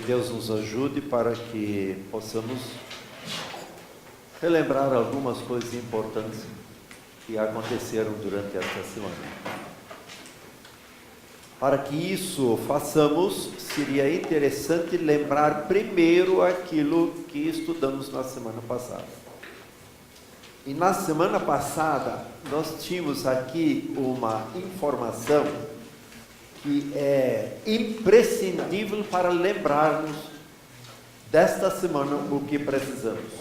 Deus nos ajude para que possamos relembrar algumas coisas importantes que aconteceram durante esta semana. Para que isso façamos, seria interessante lembrar primeiro aquilo que estudamos na semana passada. E na semana passada, nós tínhamos aqui uma informação que é imprescindível para lembrarmos desta semana o que precisamos.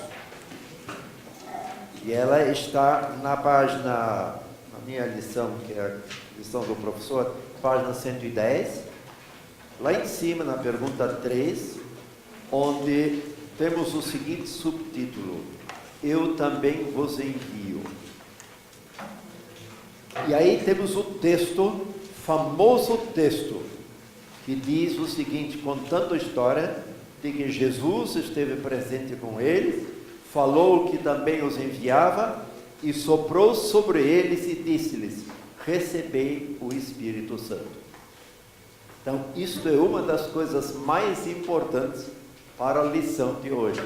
E ela está na página, na minha lição, que é a lição do professor, página 110, lá em cima, na pergunta 3, onde temos o seguinte subtítulo: Eu também vos envio. E aí temos o texto, famoso texto, que diz o seguinte, contando a história de que Jesus esteve presente com eles, falou que também os enviava e soprou sobre eles e disse-lhes: recebei o Espírito Santo. Então, isto é uma das coisas mais importantes para a lição de hoje.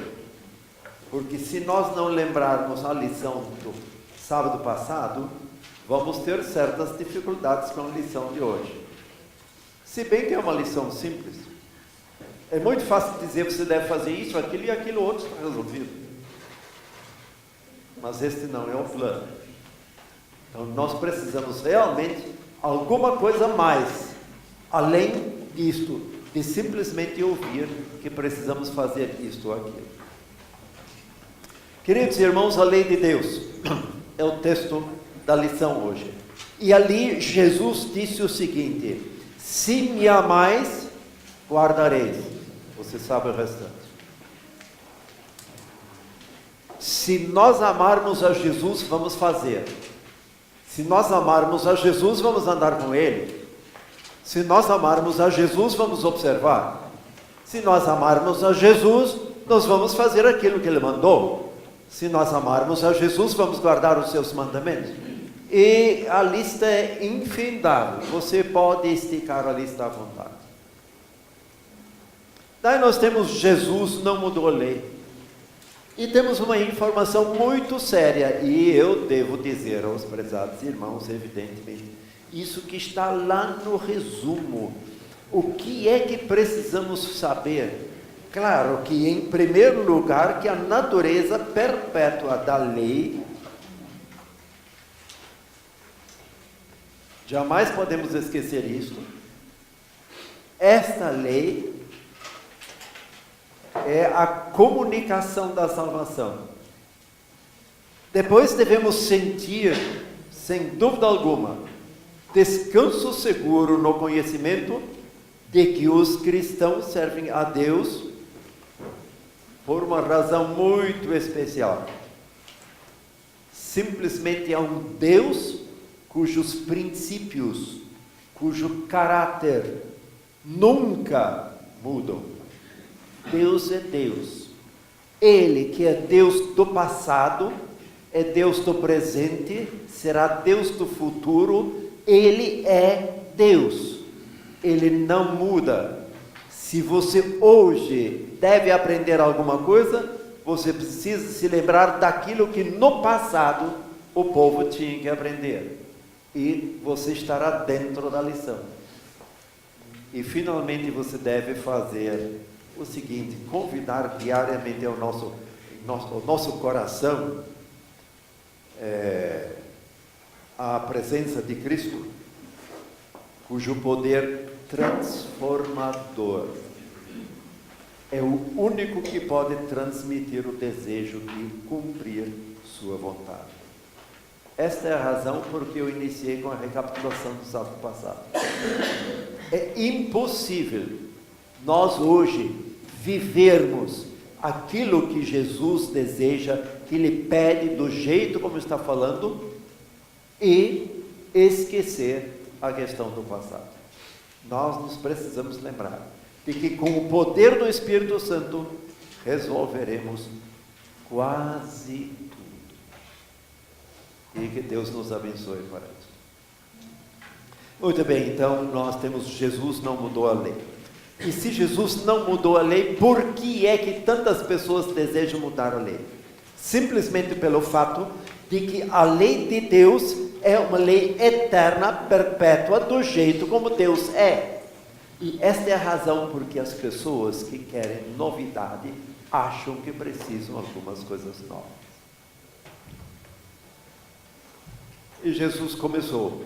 Porque se nós não lembrarmos a lição do sábado passado, vamos ter certas dificuldades com a lição de hoje. Se bem que é uma lição simples. É muito fácil dizer que você deve fazer isso, aquilo e aquilo outro está resolvido. Mas este não é o plano. Então nós precisamos realmente alguma coisa mais, além disto, de simplesmente ouvir que precisamos fazer isto ou aquilo. Queridos irmãos, a lei de Deus é o texto da lição hoje. E ali Jesus disse o seguinte: se me amais, guardareis. Você sabe o restante. Se nós amarmos a Jesus, vamos fazer. Se nós amarmos a Jesus, vamos andar com Ele. Se nós amarmos a Jesus, vamos observar. Se nós amarmos a Jesus, nós vamos fazer aquilo que Ele mandou. Se nós amarmos a Jesus, vamos guardar os seus mandamentos. E a lista é infindável. Você pode esticar a lista à vontade. Daí nós temos Jesus não mudou a lei. E temos uma informação muito séria, e eu devo dizer aos prezados irmãos, evidentemente, isso que está lá no resumo. O que é que precisamos saber? Claro que, em primeiro lugar, que a natureza perpétua da lei, jamais podemos esquecer isso, esta lei é a comunicação da salvação. Depois devemos sentir, sem dúvida alguma, descanso seguro no conhecimento de que os cristãos servem a Deus por uma razão muito especial. Simplesmente é um Deus cujos princípios, cujo caráter nunca mudam. Deus é Deus. Ele que é Deus do passado, é Deus do presente, será Deus do futuro. Ele é Deus. Ele não muda. Se você hoje deve aprender alguma coisa, você precisa se lembrar daquilo que no passado o povo tinha que aprender. E você estará dentro da lição. E finalmente você deve fazer o seguinte: convidar diariamente ao nosso coração a presença de Cristo, cujo poder transformador é o único que pode transmitir o desejo de cumprir sua vontade. Esta é a razão por que eu iniciei com a recapitulação do sábado passado. É impossível nós hoje vivermos aquilo que Jesus deseja, que Ele pede do jeito como está falando, e esquecer a questão do passado. Nós nos precisamos lembrar de que com o poder do Espírito Santo resolveremos quase tudo. E que Deus nos abençoe para isso. Muito bem, então nós temos Jesus não mudou a lei. E se Jesus não mudou a lei, por que é que tantas pessoas desejam mudar a lei? Simplesmente pelo fato de que a lei de Deus é uma lei eterna, perpétua, do jeito como Deus é. E esta é a razão por que as pessoas que querem novidade acham que precisam algumas coisas novas. E Jesus começou.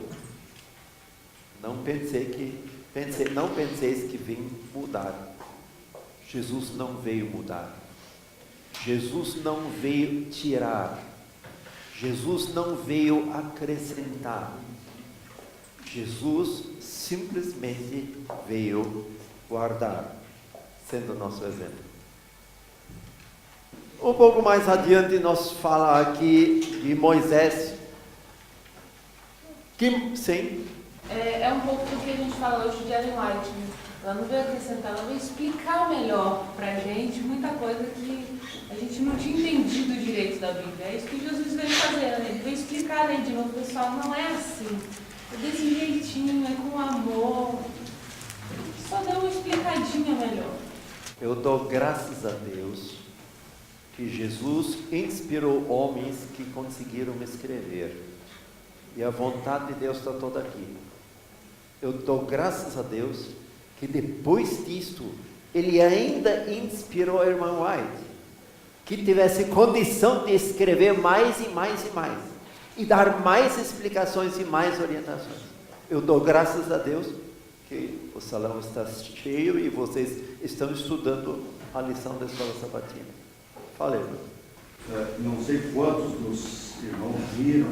Não penseis que vim mudar. Jesus não veio mudar. Jesus não veio tirar. Jesus não veio acrescentar. Jesus simplesmente veio guardar, sendo nosso exemplo. Um pouco mais adiante nós fala aqui de Moisés. Sim. É um pouco do que a gente fala hoje de Ellen White. Né? Ela não veio acrescentar, ela veio explicar melhor pra gente muita coisa que a gente não tinha entendido direito da Bíblia. É isso que Jesus veio fazer, né? Ele veio explicar aí de novo, pessoal, não é assim. É desse jeitinho, é com amor. Só deu uma explicadinha melhor. Eu dou graças a Deus que Jesus inspirou homens que conseguiram escrever. E a vontade de Deus está toda aqui. Eu dou graças a Deus que depois disto, Ele ainda inspirou a irmã White, que tivesse condição de escrever mais e mais e mais, e dar mais explicações e mais orientações. Eu dou graças a Deus que o salão está cheio e vocês estão estudando a lição da escola sabatina. Fala, irmão. Não sei quantos dos irmãos viram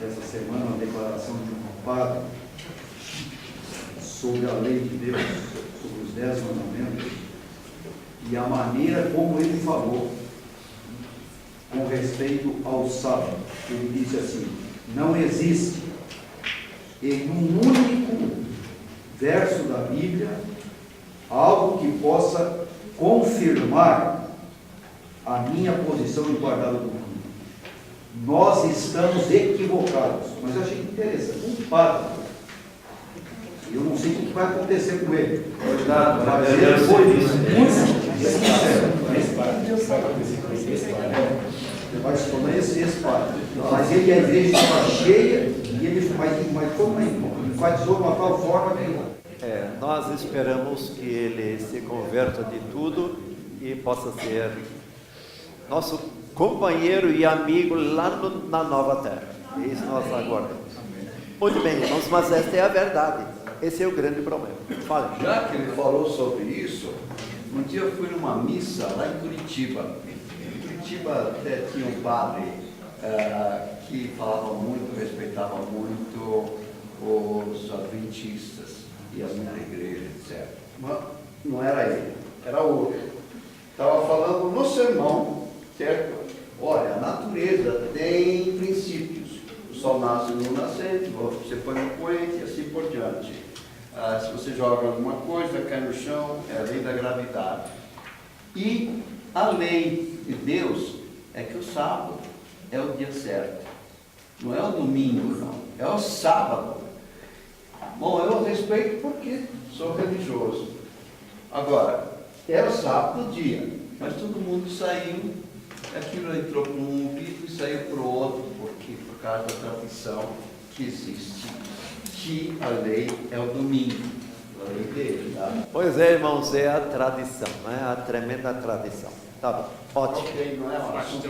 essa semana uma declaração de um padre sobre a lei de Deus, sobre os 10 mandamentos, e a maneira como ele falou com respeito ao sábado. Ele disse assim: não existe em um único verso da Bíblia algo que possa confirmar a minha posição de guardar o domingo. Nós estamos equivocados. Mas eu achei interessante. Um padre, eu não sei o que vai acontecer com ele. Mas ele foi muito sincero. Vai se tornar esse padre. Mas ele, a igreja estava cheia, e ele enfatizou de uma tal forma que... nós esperamos que ele se converta de tudo e possa ser nosso companheiro e amigo lá na nova terra. Isso nós aguardamos. Muito bem, irmãos, mas esta é a verdade. Esse é o grande problema. Fale. Já que ele falou sobre isso, um dia eu fui numa missa lá em Curitiba. Em Curitiba até tinha um padre que falava muito, respeitava muito os adventistas, ia muito à igreja, etc. Mas não era ele, era outro. Estava falando no sermão, certo? Olha, a natureza tem princípios. O sol nasce no nascente, você põe no poente e assim por diante. Se você joga alguma coisa, cai no chão, é a lei da gravidade. E a lei de Deus é que o sábado é o dia certo. Não é o domingo, não. É o sábado. Bom, eu respeito porque sou religioso. Agora, é o sábado dia, mas todo mundo saiu. Aquilo entrou por um ouvido e saiu para o outro, porque por causa da tradição que existe, que a lei é o domingo, a lei dele, tá? Pois é, irmãos, é a tradição, né? A tremenda tradição. Tá bom, ótimo. Ok, não é um assunto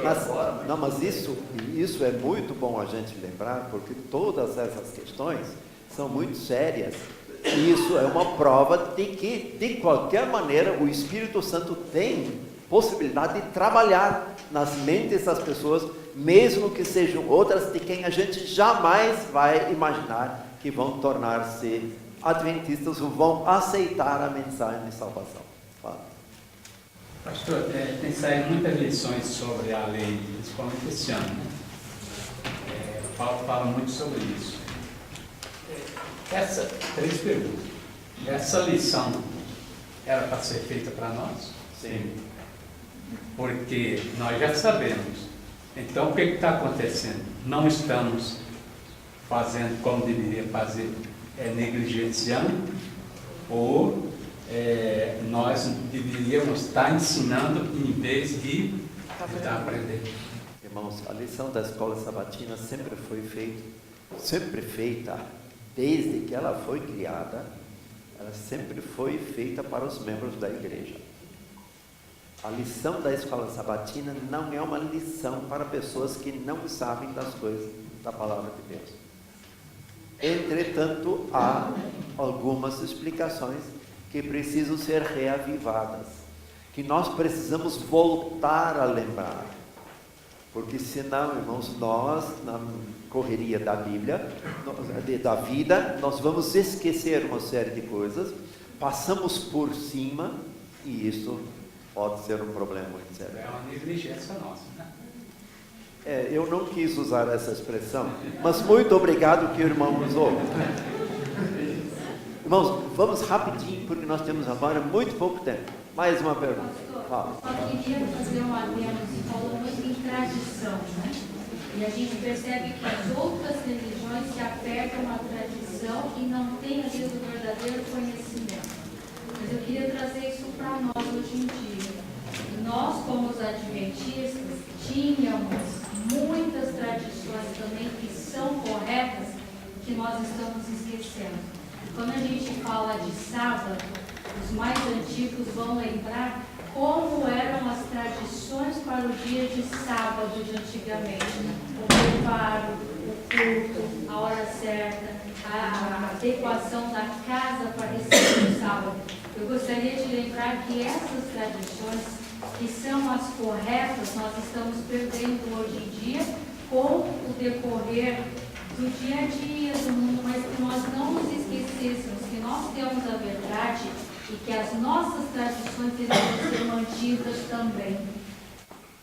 mas isso é muito bom a gente lembrar, porque todas essas questões são muito sérias. E isso é uma prova de que, de qualquer maneira, o Espírito Santo tem possibilidade de trabalhar nas mentes das pessoas, mesmo que sejam outras de quem a gente jamais vai imaginar que vão tornar-se adventistas ou vão aceitar a mensagem de salvação. Fala. Pastor, tem saído muitas lições sobre a lei, principalmente esse ano. Paulo fala muito sobre isso. Três perguntas. Essa lição era para ser feita para nós? Sim. Porque nós já sabemos. Então, o que está acontecendo? Não estamos fazendo como deveria fazer, negligenciando, ou nós deveríamos estar ensinando em vez de estar aprendendo. Irmãos, a lição da escola sabatina sempre feita, desde que ela foi criada, ela sempre foi feita para os membros da igreja. A lição da escola sabatina não é uma lição para pessoas que não sabem das coisas da palavra de Deus. Entretanto, há algumas explicações que precisam ser reavivadas, que nós precisamos voltar a lembrar. Porque senão, irmãos, nós, na correria da Bíblia, da vida, nós vamos esquecer uma série de coisas, passamos por cima, e isso pode ser um problema muito sério. É uma negligência nossa, né? Eu não quis usar essa expressão, mas muito obrigado que o irmão usou. Irmãos, vamos rapidinho, porque nós temos agora muito pouco tempo. Mais uma pergunta. Fala. Só queria fazer um adendo, você falou muito em tradição, né? E a gente percebe que as outras religiões se apertam à tradição e não têm ali o verdadeiro conhecimento. Mas eu queria trazer isso para nós hoje em dia. E nós, como os adventistas, tínhamos muitas tradições também que são corretas, que nós estamos esquecendo. Quando a gente fala de sábado, os mais antigos vão lembrar como eram as tradições para o dia de sábado de antigamente. O preparo, o culto, a hora certa, a adequação da casa para receber o sábado. Eu gostaria de lembrar que essas tradições, que são as corretas, nós estamos perdendo hoje em dia com o decorrer do dia a dia, do mundo, mas que nós não nos esquecêssemos que nós temos a verdade e que as nossas tradições devem ser mantidas também.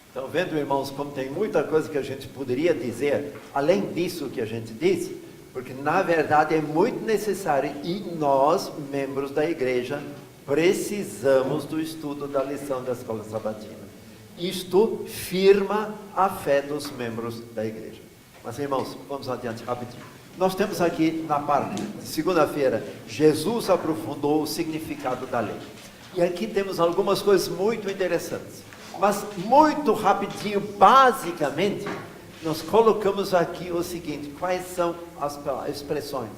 Estão vendo, irmãos, como tem muita coisa que a gente poderia dizer, além disso que a gente disse, porque na verdade é muito necessário, e nós, membros da igreja, precisamos do estudo da lição da escola sabatina. Isto firma a fé dos membros da igreja. Mas, irmãos, vamos adiante rapidinho. Nós temos aqui na parte de segunda-feira, Jesus aprofundou o significado da lei. E aqui temos algumas coisas muito interessantes. Mas, muito rapidinho, basicamente, nós colocamos aqui o seguinte: quais são as expressões,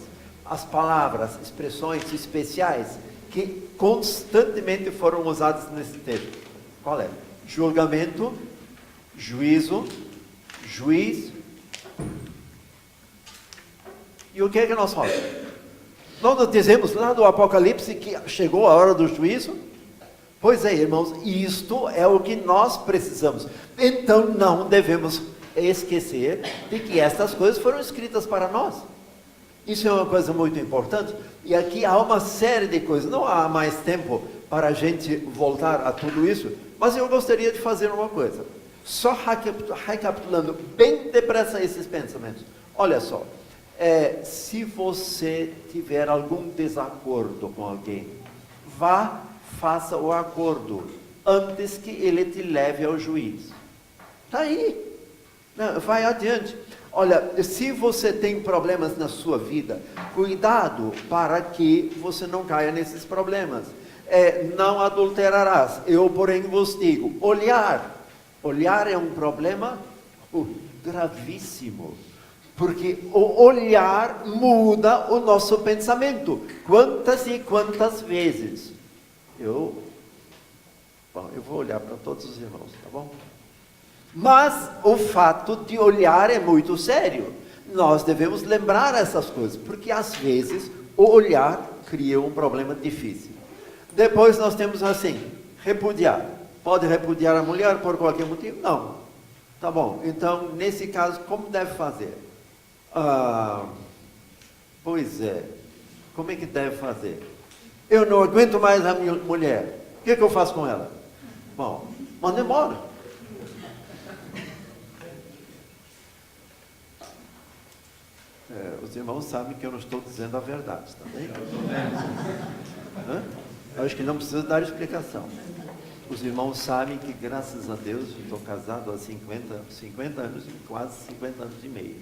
as palavras, expressões especiais que constantemente foram usadas nesse texto? Qual é? Julgamento, juízo, juiz. E o que é que nós falamos? Nós dizemos lá do Apocalipse que chegou a hora do juízo? Pois é, irmãos, isto é o que nós precisamos. Então não devemos esquecer de que estas coisas foram escritas para nós. Isso é uma coisa muito importante. E aqui há uma série de coisas. Não há mais tempo para a gente voltar a tudo isso, mas eu gostaria de fazer uma coisa. Só recapitulando bem depressa esses pensamentos. Olha só. Se você tiver algum desacordo com alguém, vá, faça o acordo antes que ele te leve ao juiz. Está aí. Vai adiante. Olha, se você tem problemas na sua vida, cuidado para que você não caia nesses problemas. Não adulterarás. Eu, porém, vos digo, olhar é um problema gravíssimo. Porque o olhar muda o nosso pensamento. Quantas e quantas vezes? Eu vou olhar para todos os irmãos, tá bom? Mas o fato de olhar é muito sério. Nós devemos lembrar essas coisas, porque às vezes o olhar cria um problema difícil. Depois nós temos assim, repudiar. Pode repudiar a mulher por qualquer motivo? Não. Tá bom, então nesse caso como deve fazer? Pois é, como é que deve fazer? Eu não aguento mais a minha mulher, o que eu faço com ela? Bom, manda embora. Os irmãos sabem que eu não estou dizendo a verdade, tá bem? Eu acho que não precisa dar explicação. Os irmãos sabem que, graças a Deus, eu estou casado há 50 anos, quase 50 anos e meio,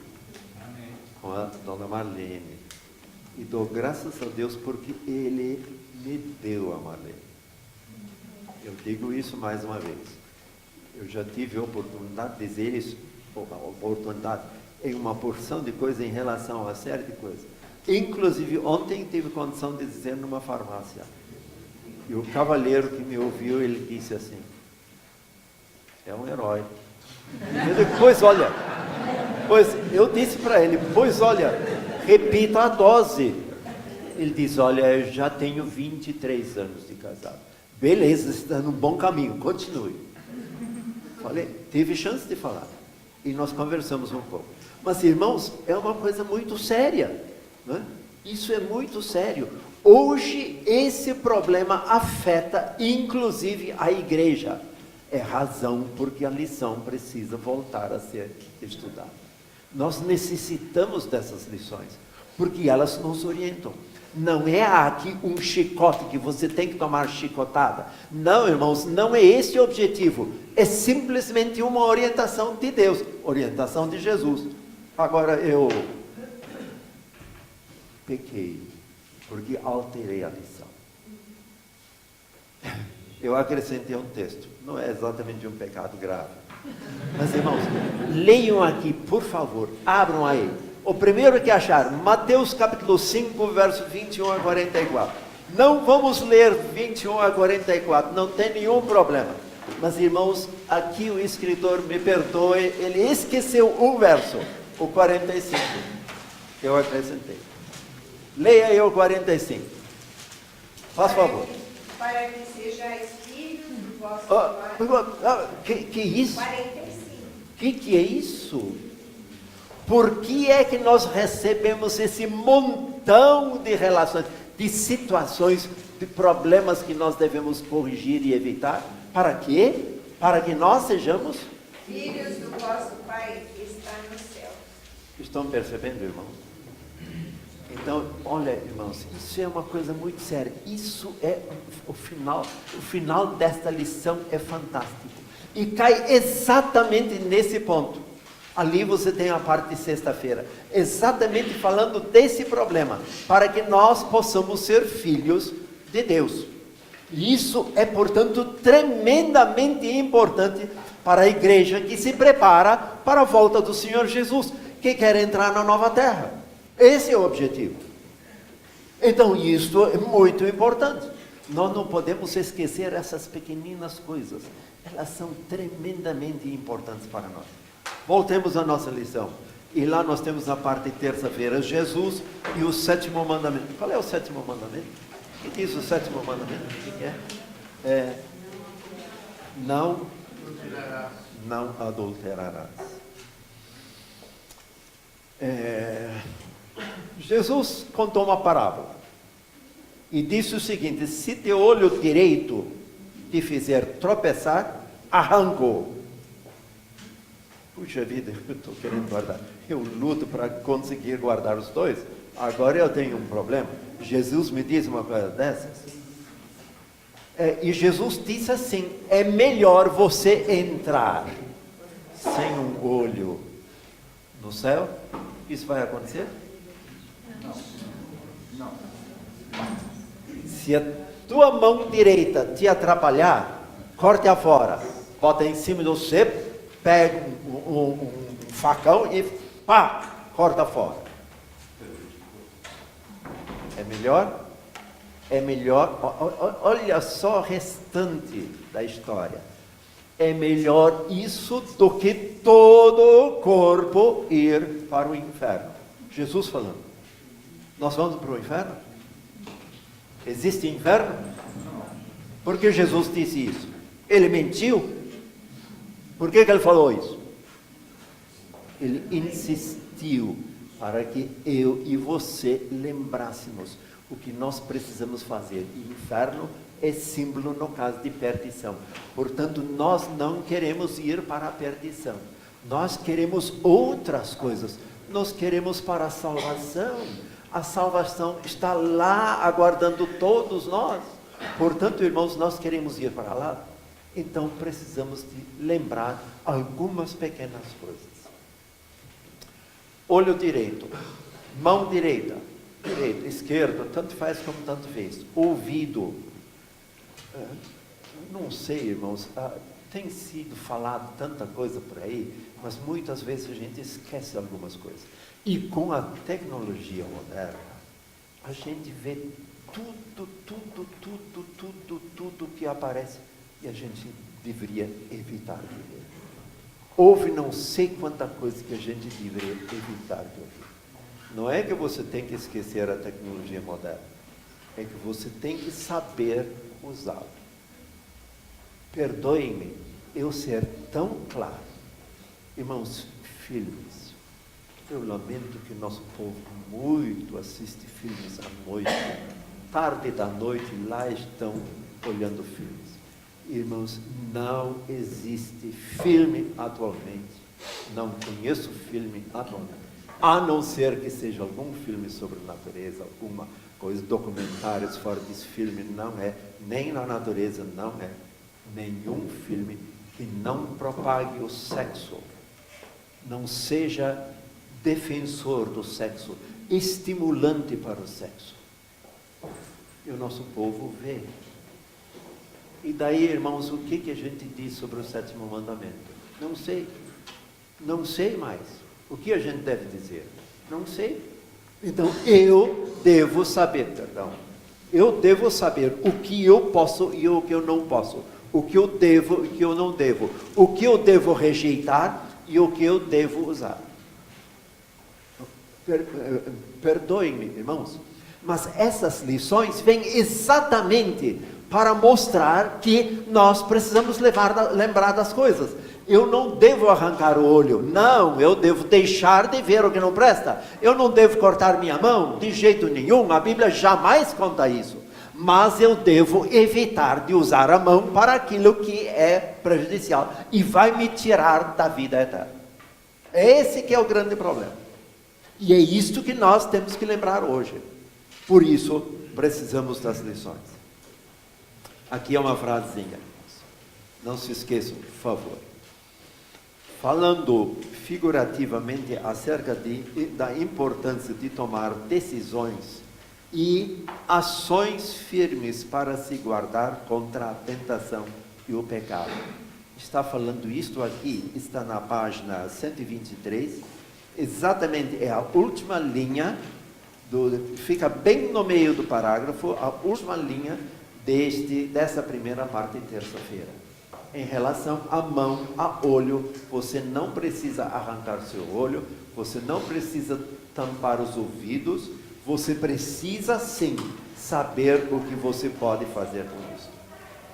com a dona Marlene. E dou graças a Deus porque Ele me deu a Marlene. Eu digo isso mais uma vez. Eu já tive a oportunidade de dizer isso, oportunidade em uma porção de coisas em relação a uma série de coisas. Inclusive, ontem tive condição de dizer numa farmácia. E o cavalheiro que me ouviu, ele disse assim, é um herói. Eu digo, pois eu disse para ele, pois olha, repita a dose. Ele diz, olha, eu já tenho 23 anos de casado. Beleza, está no bom caminho, continue. Falei, teve chance de falar. E nós conversamos um pouco. Mas, irmãos, é uma coisa muito séria, né? Isso é muito sério. Hoje, esse problema afeta, inclusive, a igreja. É razão porque a lição precisa voltar a ser estudada. Nós necessitamos dessas lições, porque elas nos orientam. Não é aqui um chicote que você tem que tomar chicotada. Não, irmãos, não é esse o objetivo. É simplesmente uma orientação de Deus, orientação de Jesus. Agora eu pequei, porque alterei a lição. Eu acrescentei um texto. Não é exatamente um pecado grave. Mas, irmãos, leiam aqui, por favor. Abram aí. O primeiro que achar, Mateus capítulo 5, verso 21 a 44. Não vamos ler 21 a 44, não tem nenhum problema. Mas, irmãos, aqui o escritor, me perdoe, ele esqueceu um verso, o 45. Eu acrescentei. Leia aí o 45. Faz favor. Para que sejais filhos do vosso Pai. Que isso? 45. Que é isso? Por que é que nós recebemos esse montão de relações, de situações, de problemas que nós devemos corrigir e evitar? Para quê? Para que nós sejamos Filhos do vosso Pai que está no céu. Estão percebendo, irmão? Então, olha, irmãos, isso é uma coisa muito séria. Isso é o final desta lição é fantástico. E cai exatamente nesse ponto. Ali você tem a parte de sexta-feira, exatamente falando desse problema, para que nós possamos ser filhos de Deus. E isso é, portanto, tremendamente importante para a igreja que se prepara para a volta do Senhor Jesus, que quer entrar na nova terra. Esse é o objetivo. Então, isso é muito importante. Nós não podemos esquecer essas pequeninas coisas. Elas são tremendamente importantes para nós. Voltemos à nossa lição. E lá nós temos a parte de terça-feira, Jesus e o sétimo mandamento. Qual é o sétimo mandamento? O que diz o sétimo mandamento? O que é? Não adulterarás. Jesus contou uma parábola e disse o seguinte: se teu olho direito te fizer tropeçar, arranca-o. Puxa vida, eu estou querendo guardar. Eu luto para conseguir guardar os dois. Agora eu tenho um problema. Jesus me diz uma coisa dessas. E Jesus disse assim: é melhor você entrar sem um olho no céu. Isso vai acontecer? Não. Se a tua mão direita te atrapalhar, corte-a fora. Bota em cima do cepo, pega um facão e pá, corta fora. É melhor? É melhor, olha só o restante da história. É melhor isso do que todo o corpo ir para o inferno. Jesus falando. Nós vamos para o inferno? Existe inferno? Por que Jesus disse isso? Ele mentiu? Por que ele falou isso? Ele insistiu para que eu e você lembrássemos o que nós precisamos fazer. E inferno é símbolo no caso de perdição. Portanto, nós não queremos ir para a perdição. Nós queremos outras coisas. Nós queremos para a salvação. A salvação está lá aguardando todos nós. Portanto, irmãos, nós queremos ir para lá. Então, precisamos de lembrar algumas pequenas coisas. Olho direito, mão direita, direito, esquerdo, tanto faz como tanto fez. Ouvido, não sei, irmãos, tem sido falado tanta coisa por aí, mas muitas vezes a gente esquece algumas coisas. E com a tecnologia moderna, a gente vê tudo que aparece e a gente deveria evitar de ver. Houve não sei quanta coisa que a gente deveria evitar de ouvir. Não é que você tem que esquecer a tecnologia moderna, é que você tem que saber usá-la. Perdoem-me eu ser tão claro. Irmãos, filmes, eu lamento que nosso povo muito assiste filmes à noite, tarde da noite, lá estão olhando filmes. Irmãos, não existe filme atualmente, não conheço filme atualmente, a não ser que seja algum filme sobre natureza, alguma coisa, documentários fora desse filme, não é, nem na natureza, não é nenhum filme que não propague o sexo, não seja defensor do sexo, estimulante para o sexo. E o nosso povo vê. E daí, irmãos, o que a gente diz sobre o 7º mandamento? Não sei. Não sei mais. O que a gente deve dizer? Não sei. Então, eu devo saber, eu devo saber o que eu posso e o que eu não posso. O que eu devo e o que eu não devo. O que eu devo rejeitar e o que eu devo usar. Perdoem-me, irmãos, mas essas lições vêm exatamente para mostrar que nós precisamos lembrar das coisas. Eu não devo arrancar o olho, não, eu devo deixar de ver o que não presta. Eu não devo cortar minha mão, de jeito nenhum, a Bíblia jamais conta isso. Mas eu devo evitar de usar a mão para aquilo que é prejudicial e vai me tirar da vida eterna. Esse que é o grande problema. E é isto que nós temos que lembrar hoje. Por isso, precisamos das lições. Aqui é uma frasezinha. Não se esqueçam, por favor. Falando figurativamente acerca da importância de tomar decisões e ações firmes para se guardar contra a tentação e o pecado. Está falando isto aqui, está na página 123, exatamente é a última linha, fica bem no meio do parágrafo, a última linha dessa primeira parte, terça-feira. Em relação à mão, a olho, você não precisa arrancar seu olho, você não precisa tampar os ouvidos, você precisa sim saber o que você pode fazer com isso.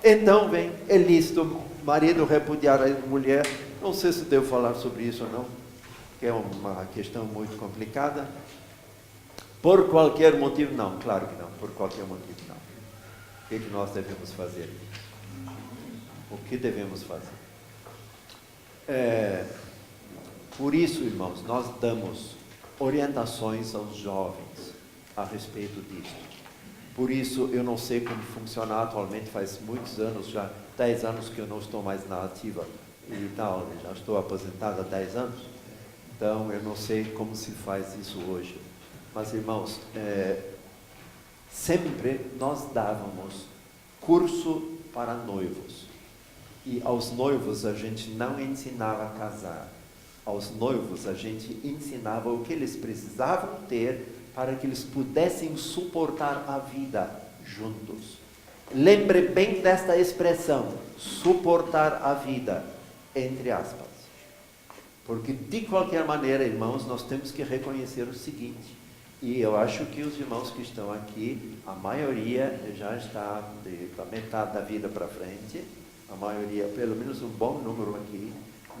Então, bem, é lícito marido repudiar a mulher, não sei se devo falar sobre isso ou não, que é uma questão muito complicada. Por qualquer motivo, não, claro que não, por qualquer motivo não. O que nós devemos fazer? O que devemos fazer? Por isso, irmãos, nós damos orientações aos jovens a respeito disso. Por isso, eu não sei como funciona atualmente, faz muitos anos, já 10 anos que eu não estou mais na ativa e tal, já estou aposentado há 10 anos, então eu não sei como se faz isso hoje. Mas, irmãos, sempre nós dávamos curso para noivos. E aos noivos a gente não ensinava a casar. Aos noivos a gente ensinava o que eles precisavam ter para que eles pudessem suportar a vida juntos. Lembre bem desta expressão, suportar a vida, entre aspas. Porque de qualquer maneira, irmãos, nós temos que reconhecer o seguinte, e eu acho que os irmãos que estão aqui, a maioria já está da metade da vida para frente, a maioria, pelo menos um bom número aqui.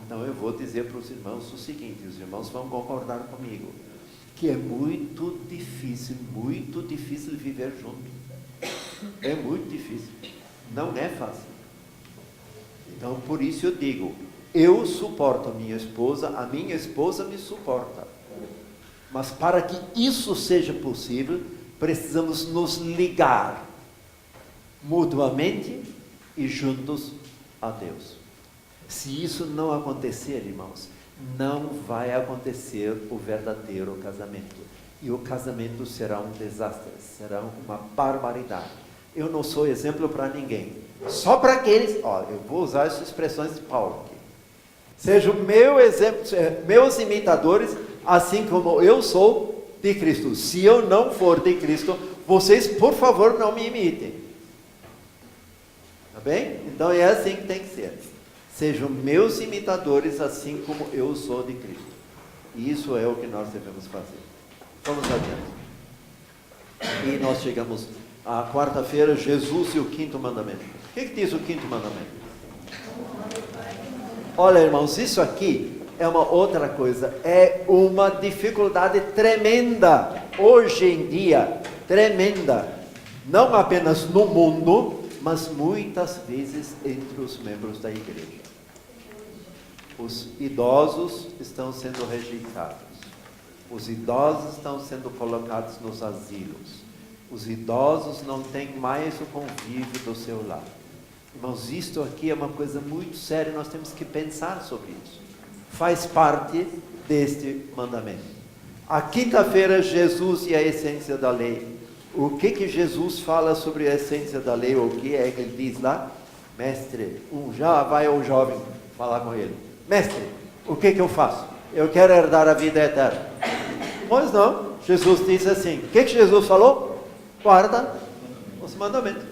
Então eu vou dizer para os irmãos o seguinte, os irmãos vão concordar comigo, que é muito difícil viver junto. É muito difícil, não é fácil. Então por isso eu digo, eu suporto a minha esposa me suporta. Mas para que isso seja possível, precisamos nos ligar mutuamente e juntos a Deus. Se isso não acontecer, irmãos, não vai acontecer o verdadeiro casamento. E o casamento será um desastre, será uma barbaridade. Eu não sou exemplo para ninguém. Só para aqueles, eu vou usar as expressões de Paulo aqui. Sejam meus imitadores, assim como eu sou de Cristo. Se eu não for de Cristo, vocês, por favor, não me imitem. Tá bem? Então é assim que tem que ser. Sejam meus imitadores, assim como eu sou de Cristo. E isso é o que nós devemos fazer. Vamos adiante. E nós chegamos à quarta-feira, Jesus e o quinto mandamento. O que diz o quinto mandamento? Olha, irmãos, isso aqui é uma outra coisa. É uma dificuldade tremenda, hoje em dia, tremenda. Não apenas no mundo, mas muitas vezes entre os membros da igreja. Os idosos estão sendo rejeitados. Os idosos estão sendo colocados nos asilos. Os idosos não têm mais o convívio do seu lar. Irmãos, isto aqui é uma coisa muito séria, nós temos que pensar sobre isso. Faz parte deste mandamento. A quinta-feira, Jesus e a essência da lei. O que Jesus fala sobre a essência da lei? O que é que ele diz lá? Mestre, já vai o jovem falar com ele. Mestre, o que eu faço? Eu quero herdar a vida eterna. Pois não, Jesus disse assim. O que Jesus falou? Guarda os mandamentos.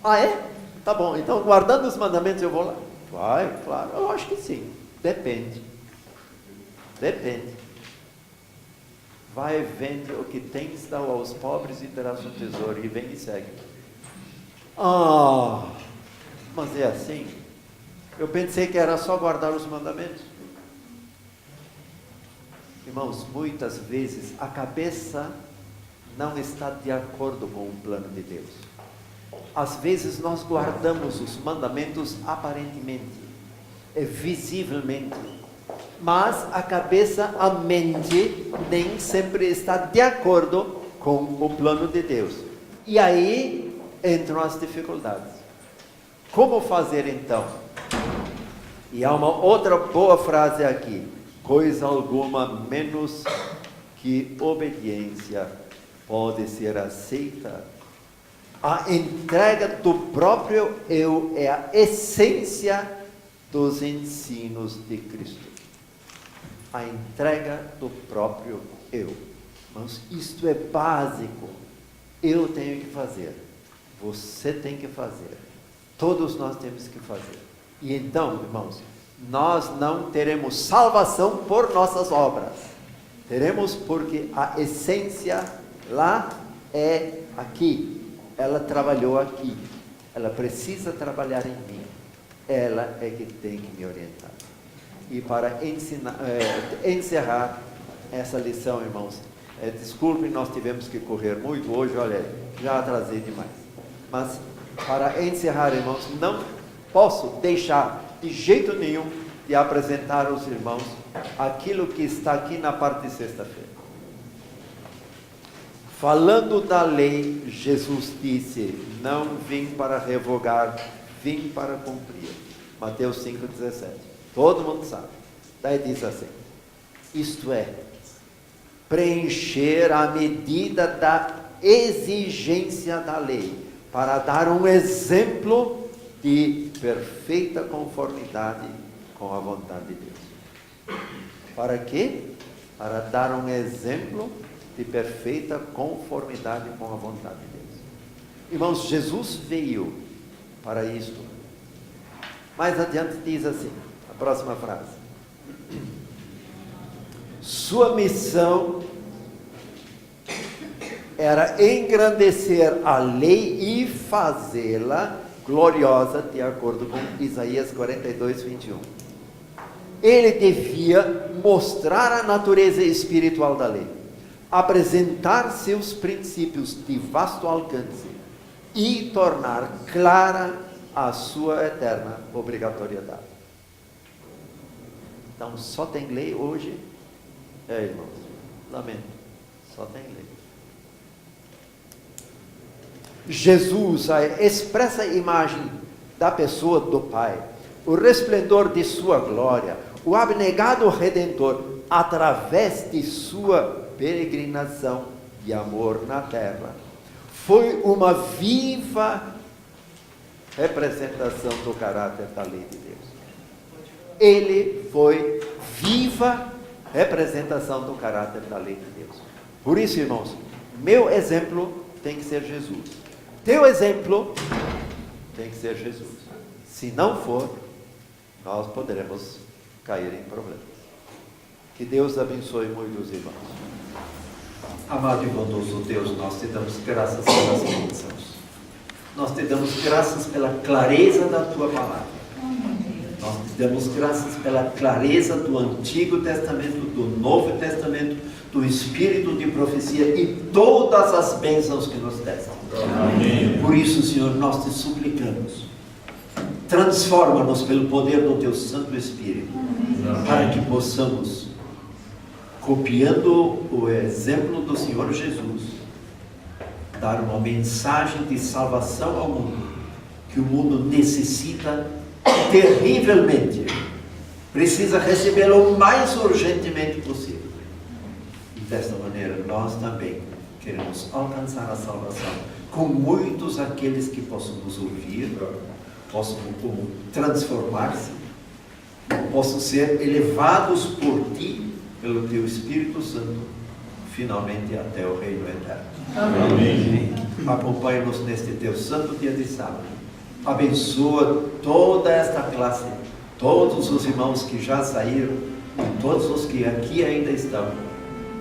Ah, é? Tá bom, então guardando os mandamentos eu vou lá. Vai, claro, eu acho que sim. Depende. Vai, vende o que tens, dá aos pobres e terás um tesouro. E vem e segue. Mas é assim? Eu pensei que era só guardar os mandamentos. Irmãos, muitas vezes a cabeça não está de acordo com o plano de Deus. Às vezes nós guardamos os mandamentos aparentemente, visivelmente, mas a cabeça, a mente, nem sempre está de acordo com o plano de Deus. E aí entram as dificuldades. Como fazer então? E há uma outra boa frase aqui. Coisa alguma menos que obediência pode ser aceita. A entrega do próprio eu é a essência dos ensinos de Cristo. A entrega do próprio eu. Mas isto é básico. Eu tenho que fazer. Você tem que fazer. Todos nós temos que fazer. E então, irmãos, nós não teremos salvação por nossas obras. Teremos porque a essência lá é aqui. Ela trabalhou aqui. Ela precisa trabalhar em mim. Ela é que tem que me orientar. E para encerrar essa lição, irmãos, desculpem, nós tivemos que correr muito hoje, olha, já atrasei demais. Mas para encerrar, irmãos, não posso deixar de jeito nenhum de apresentar aos irmãos aquilo que está aqui na parte de sexta-feira. Falando da lei, Jesus disse, não vim para revogar, vim para cumprir. Mateus 5,17. Todo mundo sabe. Daí diz assim, isto é, preencher a medida da exigência da lei, para dar um exemplo de perfeita conformidade com a vontade de Deus. Para quê? Para dar um exemplo de perfeita conformidade com a vontade de Deus. Irmãos, Jesus veio para isto. Mais adiante diz assim, a próxima frase. Sua missão era engrandecer a lei e fazê-la gloriosa, de acordo com Isaías 42, 21. Ele devia mostrar a natureza espiritual da lei, apresentar seus princípios de vasto alcance e tornar clara a sua eterna obrigatoriedade. Então, só tem lei hoje? Irmãos, lamento, só tem lei. Jesus, a expressa imagem da pessoa do Pai, o resplendor de sua glória, o abnegado Redentor, através de sua peregrinação de amor na terra. Foi uma viva representação do caráter da lei de Deus. Ele foi viva representação do caráter da lei de Deus. Por isso, irmãos, meu exemplo tem que ser Jesus. Teu exemplo tem que ser Jesus. Se não for, nós poderemos cair em problemas. Que Deus abençoe muito os irmãos. Amado e bondoso Deus, nós te damos graças pelas bênçãos. Nós te damos graças pela clareza da Tua palavra. Nós te damos graças pela clareza do Antigo Testamento, do Novo Testamento, do Espírito de profecia e todas as bênçãos que nos deste. Amém. Por isso, Senhor, nós te suplicamos. Transforma-nos pelo poder do Teu Santo Espírito, para que possamos, copiando o exemplo do Senhor Jesus, dar uma mensagem de salvação ao mundo, que o mundo necessita terrivelmente, precisa recebê-lo o mais urgentemente possível. E desta maneira nós também queremos alcançar a salvação, com muitos aqueles que possam nos ouvir, possam transformar-se, possam ser elevados por Ti, pelo Teu Espírito Santo, finalmente até o reino eterno. Amém. Acompanhe-nos neste Teu santo dia de sábado. Abençoa toda esta classe, todos os irmãos que já saíram e todos os que aqui ainda estão.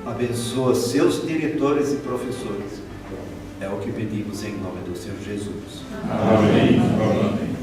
Abençoa seus diretores e professores. É o que pedimos em nome do Senhor Jesus. Amém. Amém.